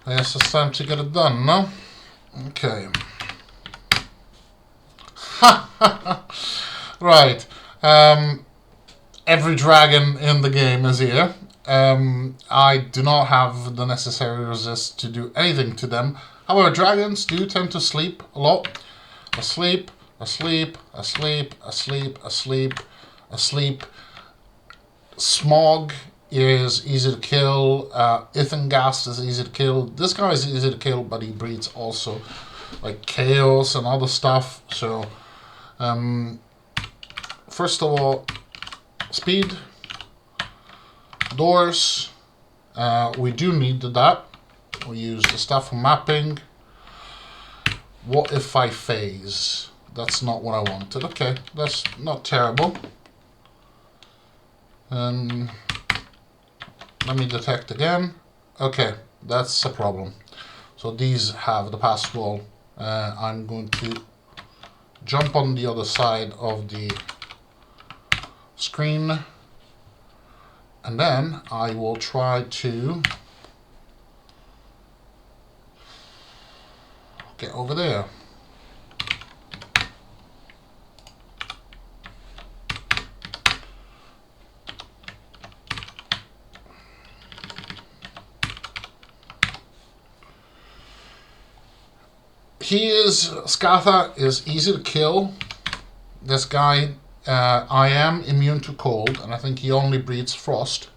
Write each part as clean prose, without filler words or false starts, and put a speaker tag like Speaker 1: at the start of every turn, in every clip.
Speaker 1: I guess it's time to get it done, no? Okay. Right. Every dragon in the game is here. I do not have the necessary resist to do anything to them. However, dragons do tend to sleep a lot. Asleep, asleep, asleep, asleep, asleep, asleep. Smog is easy to kill. Ithengast is easy to kill. This guy is easy to kill, but he breeds also like chaos and other stuff. So, first of all, speed, doors. We do need that. We use the stuff for mapping. What if I phase? That's not what I wanted. Okay, that's not terrible. Let me detect again. Okay, that's a problem. So these have the pass wall. I'm going to jump on the other side of the screen, and then I will try to get over there. Skatha is easy to kill. This guy, I am immune to cold, and I think he only breeds frost.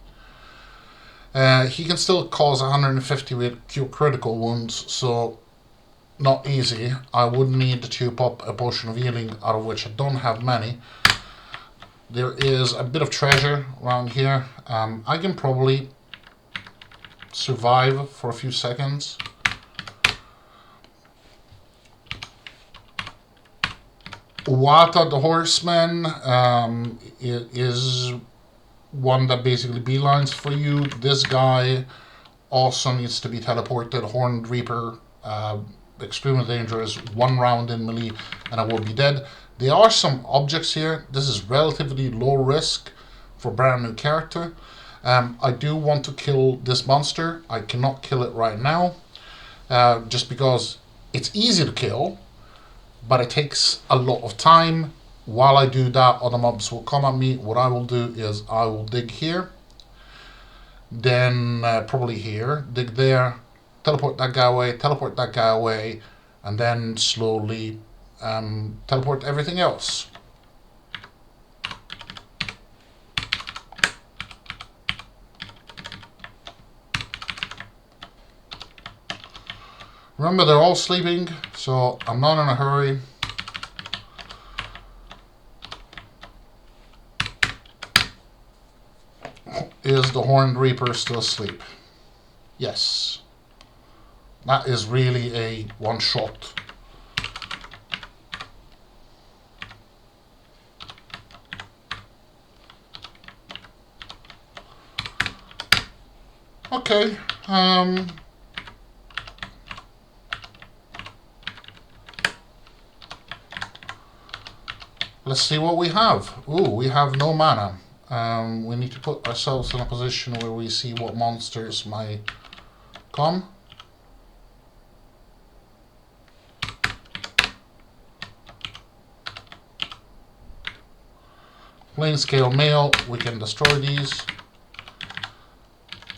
Speaker 1: He can still cause 150 with cure critical wounds, so not easy. I would need to pop a potion of healing, out of which I don't have many. There is a bit of treasure around here. I can probably survive for a few seconds. Wata the Horseman is one that basically beelines for you. This guy also needs to be teleported. Horned Reaper, extremely dangerous. 1 round in melee and I will be dead. There are some objects here. This is relatively low risk for a brand new character. I do want to kill this monster. I cannot kill it right now, just because it's easy to kill, but it takes a lot of time. While I do that, other mobs will come at me. What I will do is I will dig here, then probably here, dig there, teleport that guy away, and then slowly teleport everything else. Remember, they're all sleeping, so I'm not in a hurry. Is the Horned Reaper still asleep? Yes. That is really a one shot. Okay. Let's see what we have. Ooh, we have no mana. We need to put ourselves in a position where we see what monsters might come. Plain scale mail, we can destroy these.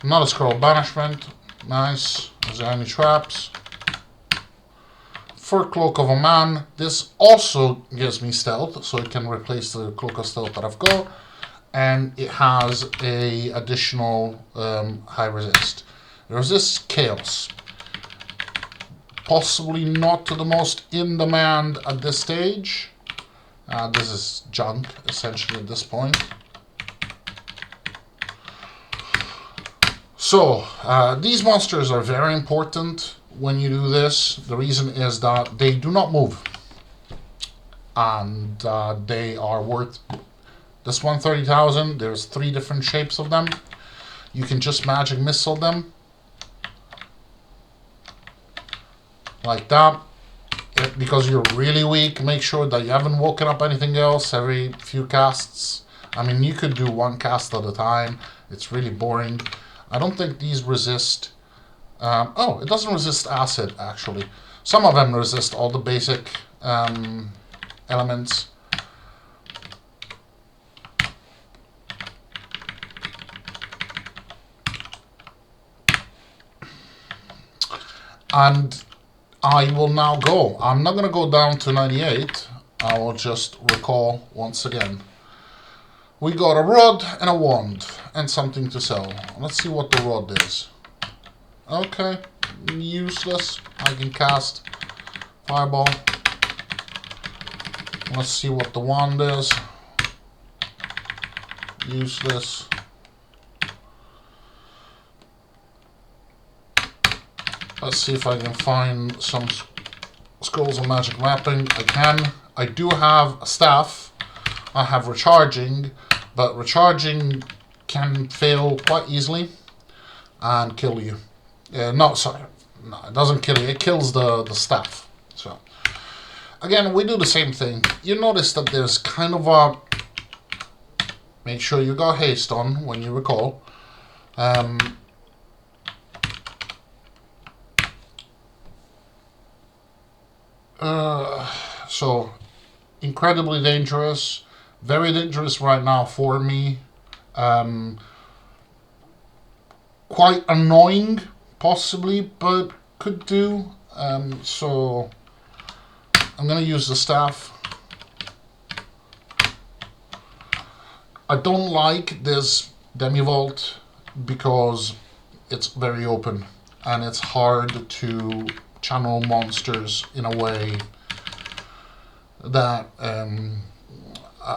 Speaker 1: Not a scroll banishment, nice. Is there any traps? Fur cloak of a man. This also gives me stealth, so it can replace the cloak of stealth that I've got. And it has a additional high resist. Resist chaos. Possibly not the most in demand at this stage. This is junk, essentially, at this point. So, these monsters are very important when you do this. The reason is that they do not move. And they are worth this one 30,000. There's 3 different shapes of them. You can just magic missile them. Like that. Because you're really weak, make sure that you haven't woken up anything else every few casts. I mean, you could do 1 cast at a time. It's really boring. I don't think these resist Oh, it doesn't resist acid, actually. Some of them resist all the basic elements. And I will now go. I'm not going to go down to 98. I will just recall once again. We got a rod and a wand and something to sell. Let's see what the rod is. Okay, useless. I can cast Fireball. Let's see what the wand is. Useless. Let's see if I can find some scrolls of magic mapping. I can. I do have a staff. I have recharging, but recharging can fail quite easily and kill you. No, sorry. No, it doesn't kill you. It kills the staff. So, again, we do the same thing. You notice that there's kind of a... Make sure you got haste on when you recall. So, incredibly dangerous. Very dangerous right now for me. Quite annoying, possibly, but could do. So, I'm going to use the staff. I don't like this demi-vault because it's very open and it's hard to channel monsters in a way that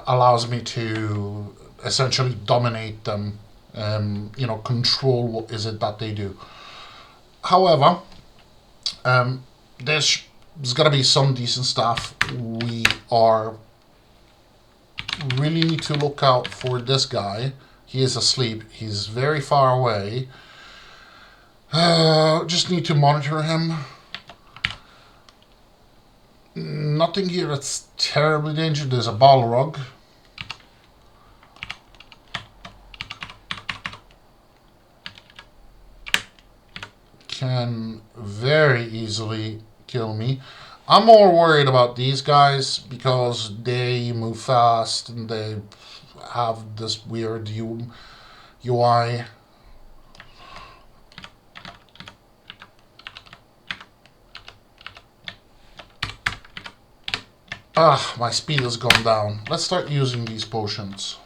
Speaker 1: allows me to essentially dominate them, you know, control what is it that they do. However, there's got to be some decent stuff. We are really need to look out for this guy. He is asleep. He's very far away. Just need to monitor him. Nothing here that's terribly dangerous. There's a Balrog. Can very easily kill me. I'm more worried about these guys because they move fast and they have this weird UI. Ah, my speed has gone down. Let's start using these potions.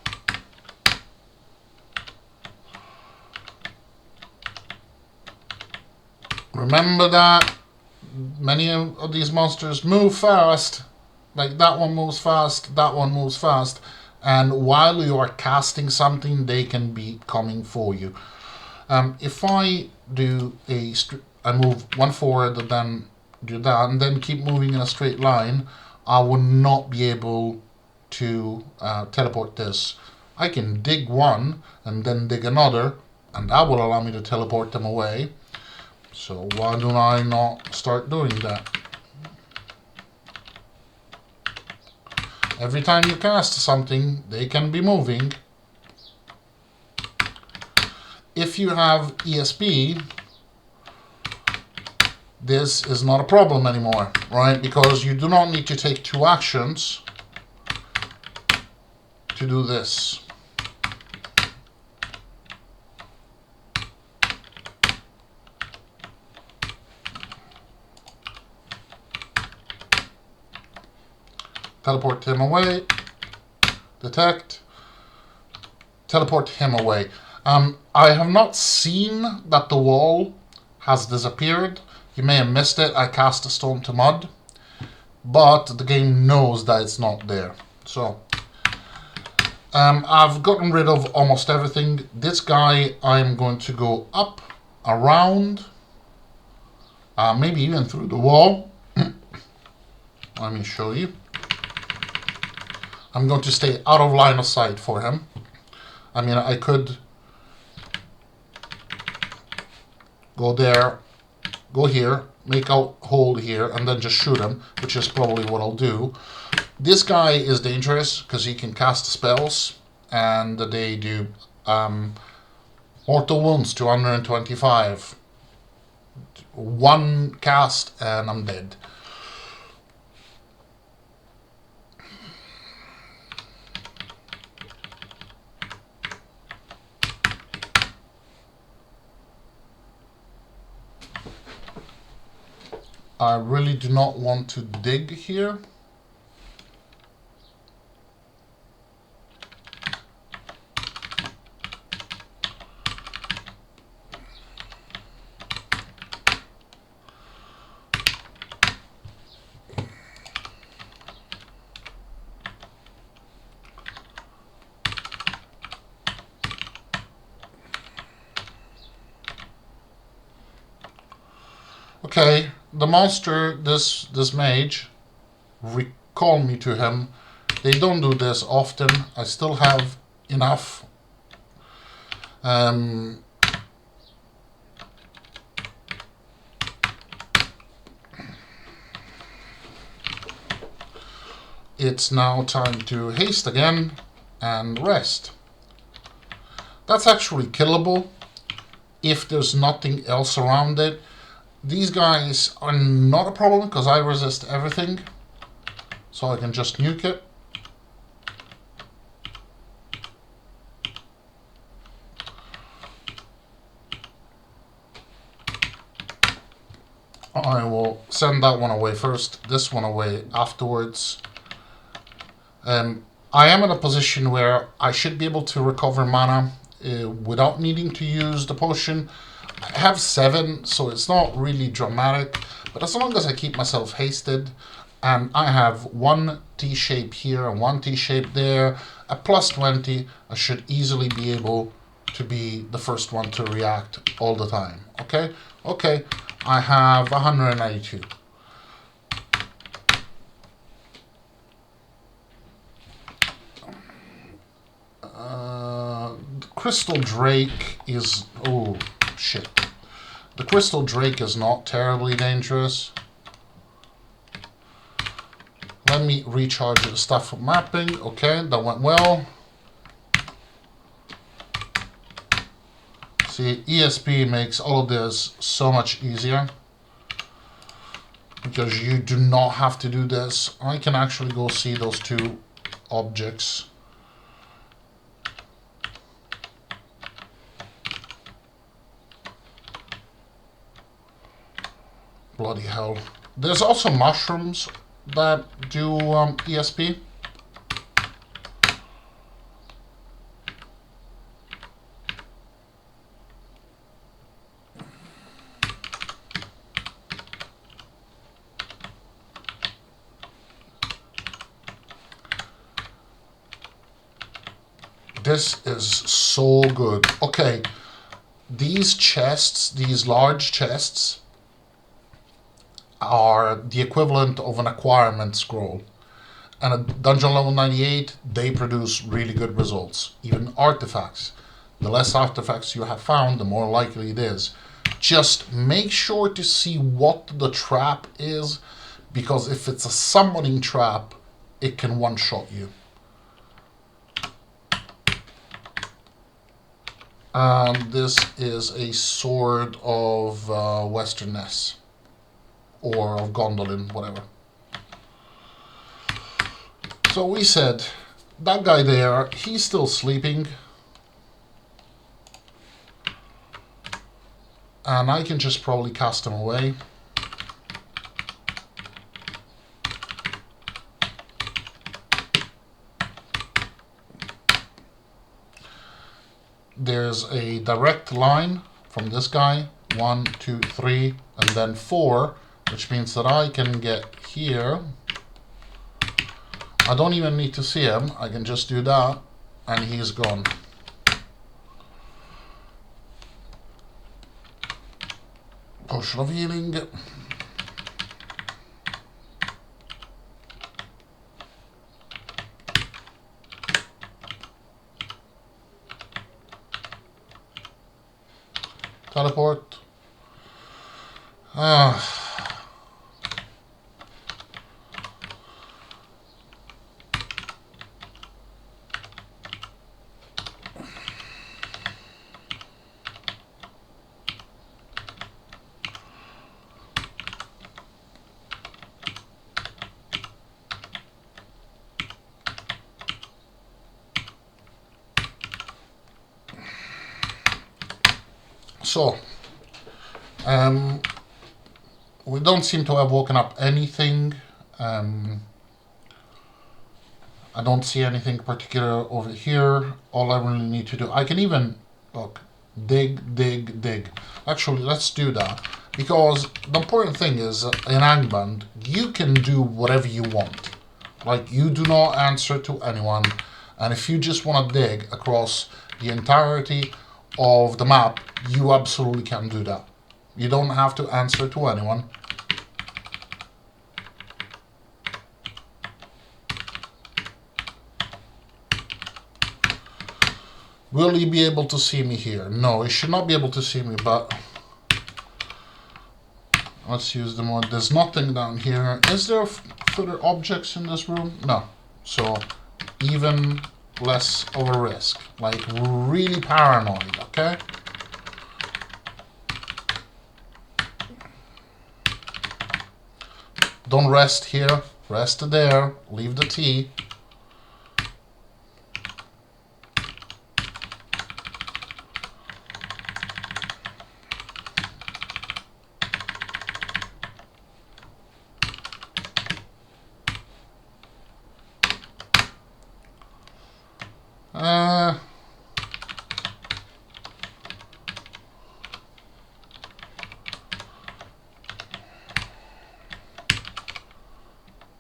Speaker 1: Remember that many of these monsters move fast. Like that one moves fast, that one moves fast. And while you are casting something, they can be coming for you. If I do I move one forward and then do that, and then keep moving in a straight line, I will not be able to teleport this. I can dig one and then dig another, and that will allow me to teleport them away. So why do I not start doing that? Every time you cast something, they can be moving. If you have ESP, this is not a problem anymore, right? Because you do not need to take 2 actions to do this. Teleport him away. Detect. Teleport him away. I have not seen that the wall has disappeared. You may have missed it. I cast a stone to mud. But the game knows that it's not there. So, I've gotten rid of almost everything. This guy, I'm going to go up, around, maybe even through the wall. Let me show you. I'm going to stay out of line of sight for him. I mean, I could go there, go here, make a hole here, and then just shoot him, which is probably what I'll do. This guy is dangerous because he can cast spells, and they do mortal wounds to 125. one cast and I'm dead. I really do not want to dig here. Okay, the monster, this mage, recall me to him. They don't do this often. I still have enough. It's now time to haste again and rest. That's actually killable if there's nothing else around it. These guys are not a problem because I resist everything, so I can just nuke it. I will send that one away first, this one away afterwards. I am in a position where I should be able to recover mana without needing to use the potion. I have 7, so it's not really dramatic, but as long as I keep myself hasted, and I have one T-shape here and one T-shape there, at plus 20, I should easily be able to be the first one to react all the time. Okay? Okay, I have 192. Crystal Drake is... oh, shit. The Crystal Drake is not terribly dangerous. Let me recharge the stuff for mapping. Okay, that went well. See, ESP makes all of this so much easier, because you do not have to do this. I can actually go see those 2 objects. Bloody hell. There's also mushrooms that do ESP. This is so good. Okay, these chests, these large chests, are the equivalent of an acquirement scroll. And at dungeon level 98, they produce really good results. Even artifacts. The less artifacts you have found, the more likely it is. Just make sure to see what the trap is, because if it's a summoning trap, it can one-shot you. And this is a sword of Westernness. Or of Gondolin, whatever. So we said, that guy there, he's still sleeping. And I can just probably cast him away. There's a direct line from this guy. 1, 2, 3, and then 4. Which means that I can get here. I don't even need to see him. I can just do that, and he's gone. Potion of healing. Teleport. So, we don't seem to have woken up anything. I don't see anything particular over here. All I really need to do, I can even, look, dig. Actually, let's do that. Because the important thing is, in Angband, you can do whatever you want. Like, you do not answer to anyone. And if you just want to dig across the entirety of the map, you absolutely can do that. You don't have to answer to anyone. Will he be able to see me here? No, he should not be able to see me, but let's use the mode. There's nothing down here. Is there further objects in this room? No. So, even less of a risk. Like, really paranoid, okay? Don't rest here. Rest there. Leave the tea.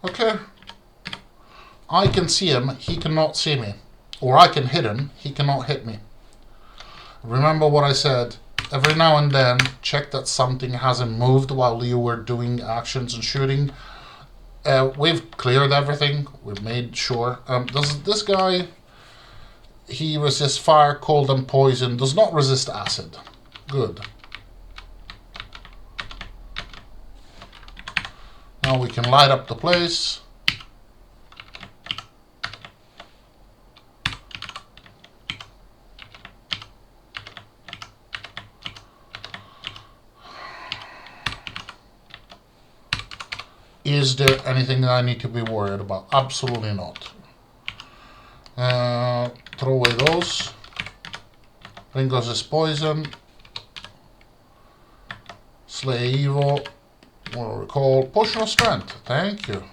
Speaker 1: Okay. I can see him, he cannot see me. Or I can hit him, he cannot hit me. Remember what I said. Every now and then, check that something hasn't moved while you were doing actions and shooting. We've cleared everything. We've made sure. Does this guy... He resists fire, cold, and poison. Does not resist acid. Good. Now we can light up the place. Is there anything that I need to be worried about? Absolutely not. Throw away those. Ringos is poison. Slay evil. More recall. Potion of strength. Thank you.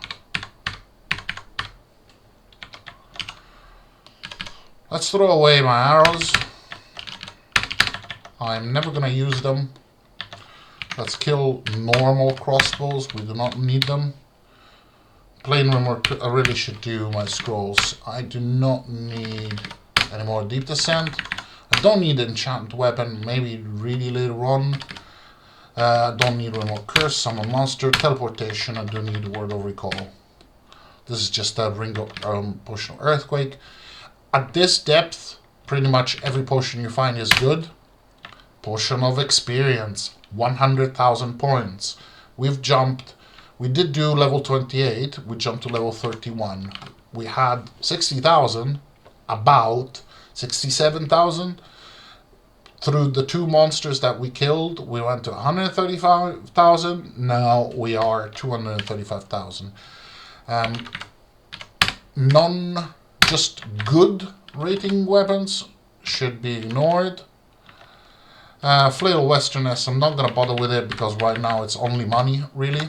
Speaker 1: Let's throw away my arrows. I'm never gonna use them. Let's kill normal crossbows. We do not need them. Plain remote. I really should do my scrolls. I do not need any more deep descent. I don't need enchantment weapon. Maybe really later on. Don't need remote curse. Summon monster. Teleportation. I do need word of recall. This is just a ring of potion of earthquake. At this depth, pretty much every potion you find is good. Potion of experience. 100,000 points. We've jumped. We did do level 28. We jumped to level 31. We had 60,000. About 67,000. Through the 2 monsters that we killed, we went to 135,000. Now we are 235,000. None, just good rating weapons should be ignored. Flail Westerness, I'm not going to bother with it because right now it's only money, really.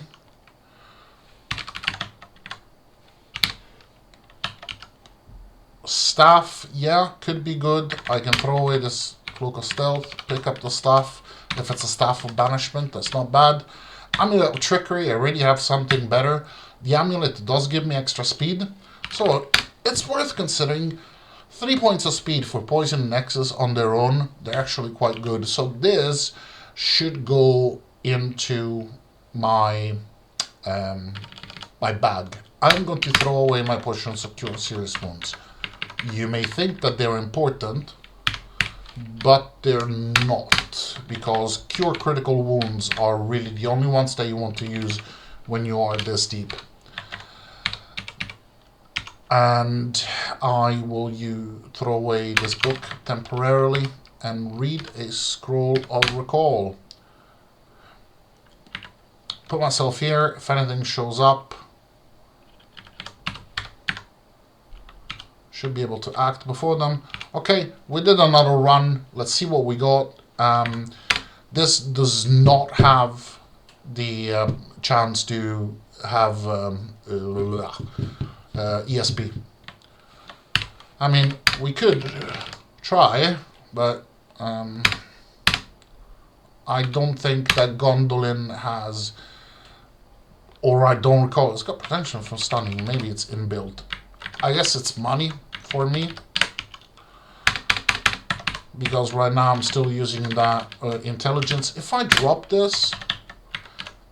Speaker 1: Staff, yeah, could be good. I can throw away this Cloak of Stealth, pick up the staff. If it's a Staff of Banishment, that's not bad. Amulet of Trickery, I already have something better. The amulet does give me extra speed, so it's worth considering. 3 points of speed for Poison Nexus on their own, they're actually quite good. So this should go into my my bag. I'm going to throw away my potions of Cure Serious Wounds. You may think that they're important, but they're not, because Cure Critical Wounds are really the only ones that you want to use when you are this deep. And I will throw away this book temporarily and read a Scroll of Recall. Put myself here. If anything shows up, should be able to act before them. Okay, we did another run. Let's see what we got. This does not have the chance to have ESP. I mean, we could try, but I don't think that Gondolin has, or I don't recall, it's got protection from stunning, maybe it's inbuilt. I guess it's money for me, because right now I'm still using that intelligence. If I drop this,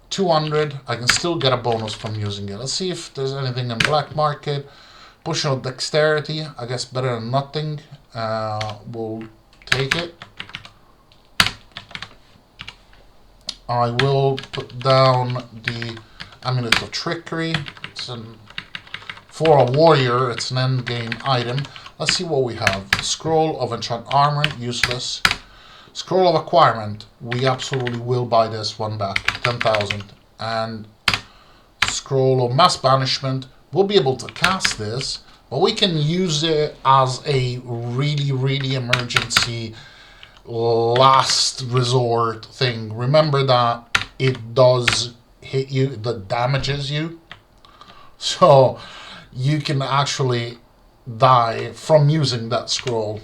Speaker 1: 200, I can still get a bonus from using it. Let's see if there's anything in black market. Push on dexterity, I guess better than nothing. We'll take it. I will put down the Amulet of Trickery. For a warrior, it's an endgame item. Let's see what we have. Scroll of Enchant Armor, useless. Scroll of Acquirement, we absolutely will buy this one back, 10,000. And Scroll of Mass Banishment, we'll be able to cast this, but we can use it as a really, really emergency last resort thing. Remember that it does hit you, that damages you. So you can actually die from using that scroll.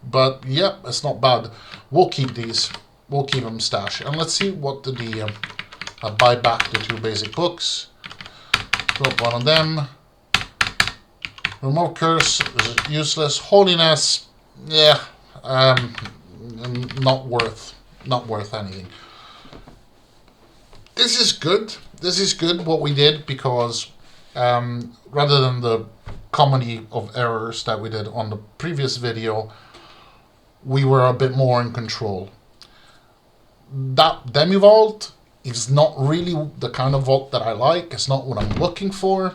Speaker 1: But yeah, it's not bad. We'll keep these. We'll keep them stashed. And let's see what the buy back the 2 basic books. Drop one of them. Remote Curse is useless. Holiness, yeah, not worth anything. This is good. This is good what we did, because rather than the comedy of errors that we did on the previous video, we were a bit more in control. That Demivault is not really the kind of vault that I like. It's not what I'm looking for,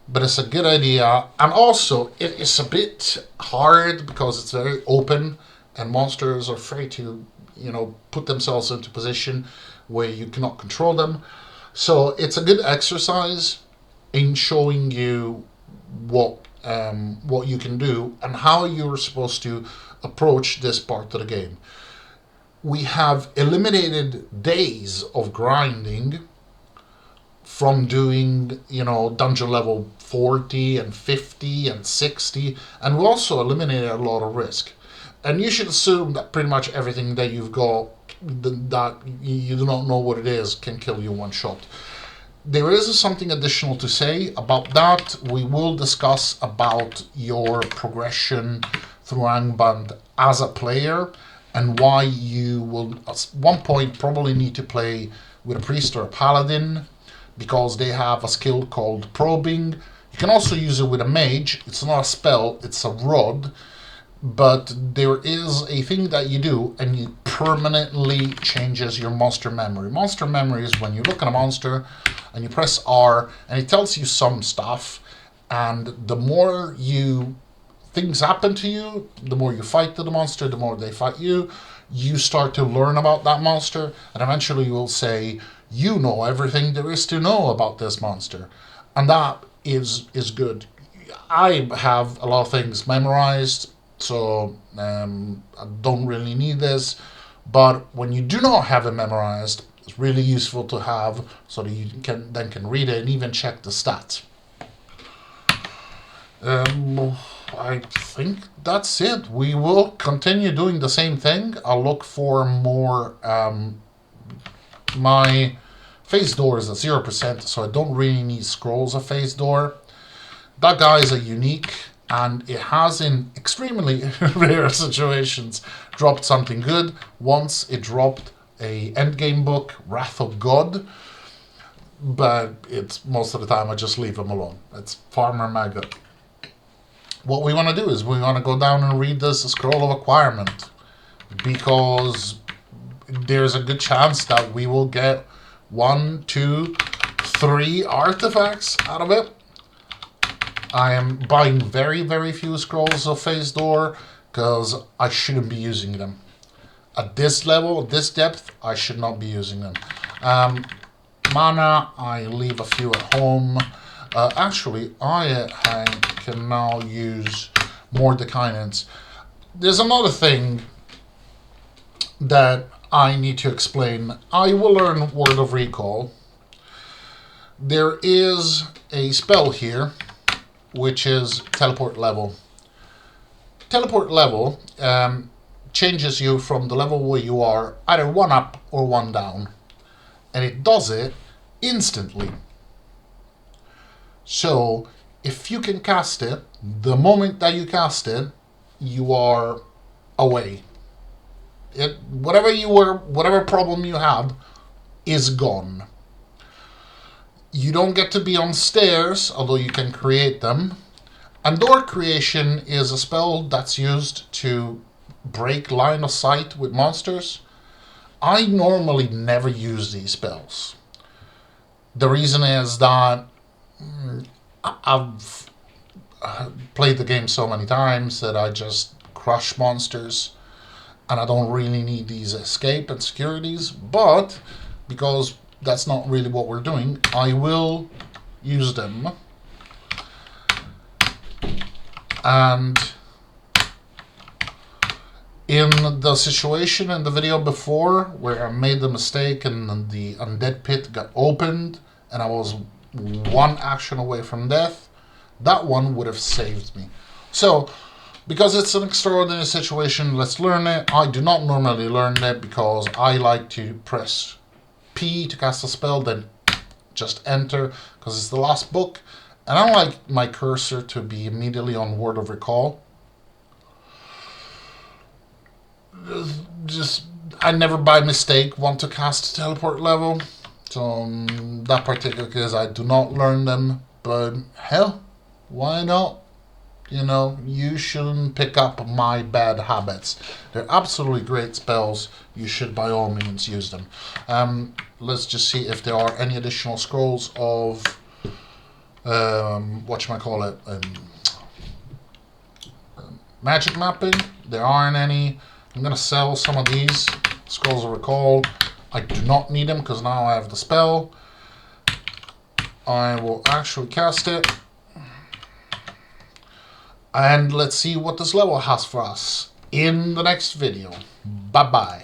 Speaker 1: but it's a good idea. And also, it is a bit hard because it's very open and monsters are afraid to, put themselves into position where you cannot control them. So it's a good exercise in showing you what you can do and how you're supposed to approach this part of the game. We have eliminated days of grinding from doing, dungeon level 40 and 50 and 60, and we also eliminated a lot of risk. And you should assume that pretty much everything that you've got that you do not know what it is can kill you one shot. There is something additional to say about that. We will discuss about your progression through Angband as a player, and why you will at one point probably need to play with a priest or a paladin, because they have a skill called probing. You can also use it with a mage. It's not a spell, it's a rod, but there is a thing that you do and it permanently changes your monster memory. Monster memory is when you look at a monster and you press R and it tells you some stuff, and the more things happen to you, the more you fight the monster, the more they fight you, you start to learn about that monster, and eventually you will say, you know everything there is to know about this monster. And that is good. I have a lot of things memorized, so I don't really need this, but when you do not have it memorized, it's really useful to have, so that you can read it and even check the stats. I think that's it. We will continue doing the same thing. I'll look for more. My phase door is at 0%, so I don't really need scrolls of phase door. That guy is a unique, and it has in extremely rare situations dropped something good. Once it dropped a endgame book, Wrath of God, but it's most of the time I just leave him alone. It's Farmer Maggot. What we want to do is we want to go down and read this Scroll of Acquirement, because there's a good chance that we will get 1, 2, 3 artifacts out of it. I am buying very, very few scrolls of phase door because I shouldn't be using them. At this level, at this depth, I should not be using them. Mana, I leave a few at home. Actually, I can now use more Declinants. There's another thing that I need to explain. I will learn Word of Recall. There is a spell here, which is Teleport Level. Teleport Level changes you from the level where you are either one up or one down. And it does it instantly. So if you can cast it, the moment that you cast it, you are away. Whatever problem you had is gone. You don't get to be on stairs, although you can create them. And door creation is a spell that's used to break line of sight with monsters. I normally never use these spells. The reason is that I've played the game so many times that I just crush monsters and I don't really need these escape and securities, but because that's not really what we're doing, I will use them. And in the situation in the video before where I made the mistake and the undead pit got opened and I was one action away from death, that one would have saved me. So, because it's an extraordinary situation, let's learn it. I do not normally learn it because I like to press P to cast a spell, then just enter, because it's the last book. And I don't like my cursor to be immediately on Word of Recall. I never by mistake want to cast Teleport Level. So that particular case I do not learn them, but hell, why not? You know, you shouldn't pick up my bad habits. They're absolutely great spells. You should by all means use them. Let's just see if there are any additional scrolls of magic mapping. There aren't any. I'm gonna sell some of these scrolls of recall. I do not need them because now I have the spell. I will actually cast it. And let's see what this level has for us in the next video. Bye-bye.